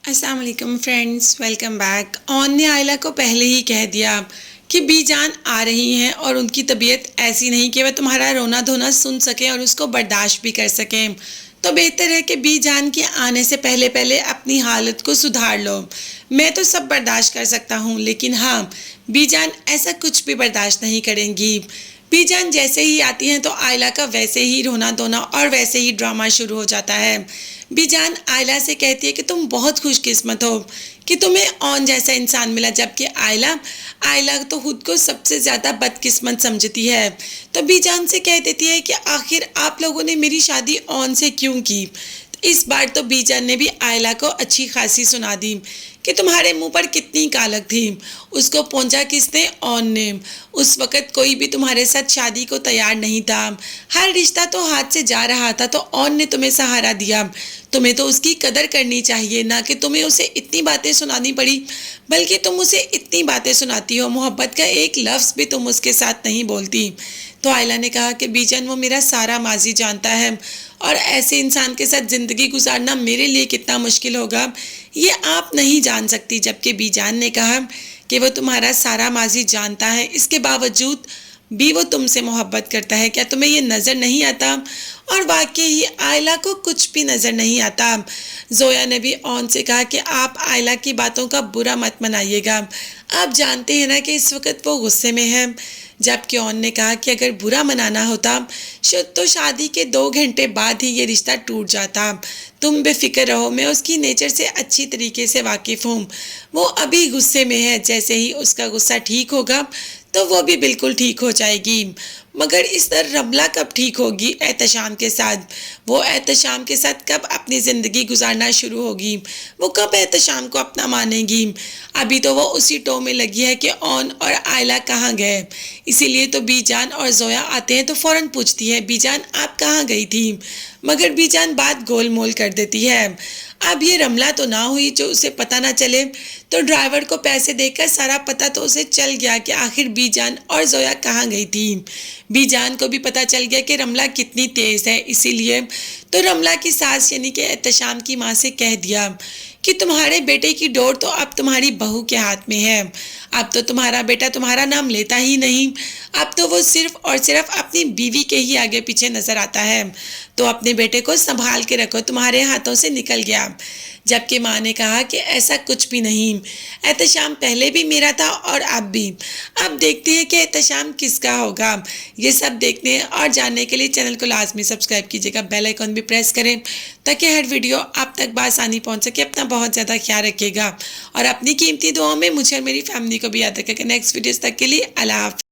अस्सलाम वालेकुम friends, welcome back. On ने आयला को पहले ही कह दिया कि बी जान आ रही हैं और उनकी तबीयत ऐसी नहीं कि वह तुम्हारा रोना धोना सुन सकें और उसको बर्दाश्त भी कर सकें। तो बेहतर है कि बी जान के आने से पहले पहले अपनी हालत को सुधार लो। मैं तो सब बर्दाश्त कर सकता हूँ, लेकिन हाँ, बी जान ऐसा कुछ भी बर्दाश्त नहीं करेंगी। बीजान जैसे ही आती हैं तो आयला का वैसे ही रोना धोना और वैसे ही ड्रामा शुरू हो जाता है। बीजान आयला से कहती है कि तुम बहुत खुशकिस्मत हो कि तुम्हें ऑन जैसा इंसान मिला, जबकि आयला आयला तो खुद को सबसे ज़्यादा बदकिस्मत समझती है। तो बीजान से कह देती है कि आखिर आप लोगों ने मेरी शादी ऑन से क्यों की। इस बार तो बीजान ने भी आयला को अच्छी खासी सुना दी कि तुम्हारे मुंह पर कितनी कालक थी, उसको पहुंचा किसने? ऑन ने। उस वक़्त कोई भी तुम्हारे साथ शादी को तैयार नहीं था, हर रिश्ता तो हाथ से जा रहा था, तो ऑन ने तुम्हें सहारा दिया। तुम्हें तो उसकी कदर करनी चाहिए, ना कि तुम्हें उसे इतनी बातें सुनानी पड़ी, बल्कि तुम उसे इतनी बातें सुनाती हो, मोहब्बत का एक लफ्ज़ भी तुम उसके साथ नहीं बोलती। तो आयला ने कहा कि बीजन, वो मेरा सारा माजी जानता है और ऐसे इंसान के साथ ज़िंदगी गुजारना मेरे लिए कितना मुश्किल होगा ये आप नहीं जान सकती। जबकि बीजान ने कहा कि वो तुम्हारा सारा माजी जानता है, इसके बावजूद भी वो तुमसे मोहब्बत करता है। क्या तुम्हें ये नज़र नहीं आता? और वाकई ही आयला को कुछ भी नज़र नहीं आता। जोया ने भी ऑन से कहा कि आप आयला की बातों का बुरा मत मनाइएगा, आप जानते हैं ना कि इस वक्त वो गुस्से में है। जबकि ऑन ने कहा कि अगर बुरा मनाना होता तो शादी के 2 घंटे बाद ही ये रिश्ता टूट जाता। तुम बेफिक्र रहो, मैं उसकी नेचर से अच्छी तरीके से वाकिफ़ हूँ। वो अभी गुस्से में है, जैसे ही उसका गुस्सा ठीक होगा तो वो भी बिल्कुल ठीक हो जाएगी। मगर इस तरह रमला कब ठीक होगी एहतशाम के साथ? वो एहतशाम के साथ कब अपनी ज़िंदगी गुजारना शुरू होगी? वो कब एहतशाम को अपना मानेगी? अभी तो वो उसी टो में लगी है कि ऑन और आयला कहाँ गए। इसीलिए तो बीजान और जोया आते हैं तो फ़ौरन पूछती है, बीजान आप कहाँ गई थी? मगर बीजान बात गोल मोल कर देती है। अब ये रमला तो ना हुई जो उसे पता ना चले, तो ड्राइवर को पैसे देकर सारा पता तो उसे चल गया कि आखिर बीजान और जोया कहाँ गई थी। बीजान को भी पता चल गया कि रमला कितनी तेज़ है, इसीलिए तो रमला की सास यानी कि एहतशाम की माँ से कह दिया कि तुम्हारे बेटे की डोर तो अब तुम्हारी बहू के हाथ में है। अब तो तुम्हारा बेटा तुम्हारा नाम लेता ही नहीं, अब तो वो सिर्फ और सिर्फ अपनी बीवी के ही आगे पीछे नजर आता है। तो अपने बेटे को संभाल के रखो, तुम्हारे हाथों से निकल गया। जबकि माँ ने कहा कि ऐसा कुछ भी नहीं, एहतशाम पहले भी मेरा था और अब भी। अब देखते हैं कि एहतशाम किसका होगा। ये सब देखने और जानने के लिए चैनल को लाजमी सब्सक्राइब कीजिएगा, बेल आइकन भी प्रेस करें ताकि हर वीडियो आप तक बआसानी पहुंच सके। अपना बहुत ज़्यादा ख्याल रखिएगा और अपनी कीमती दुआओं में मुझे और मेरी फैमिली को भी याद रखेगा। नेक्स्ट वीडियोस तक के लिए अल्लाह हाफ़िज़।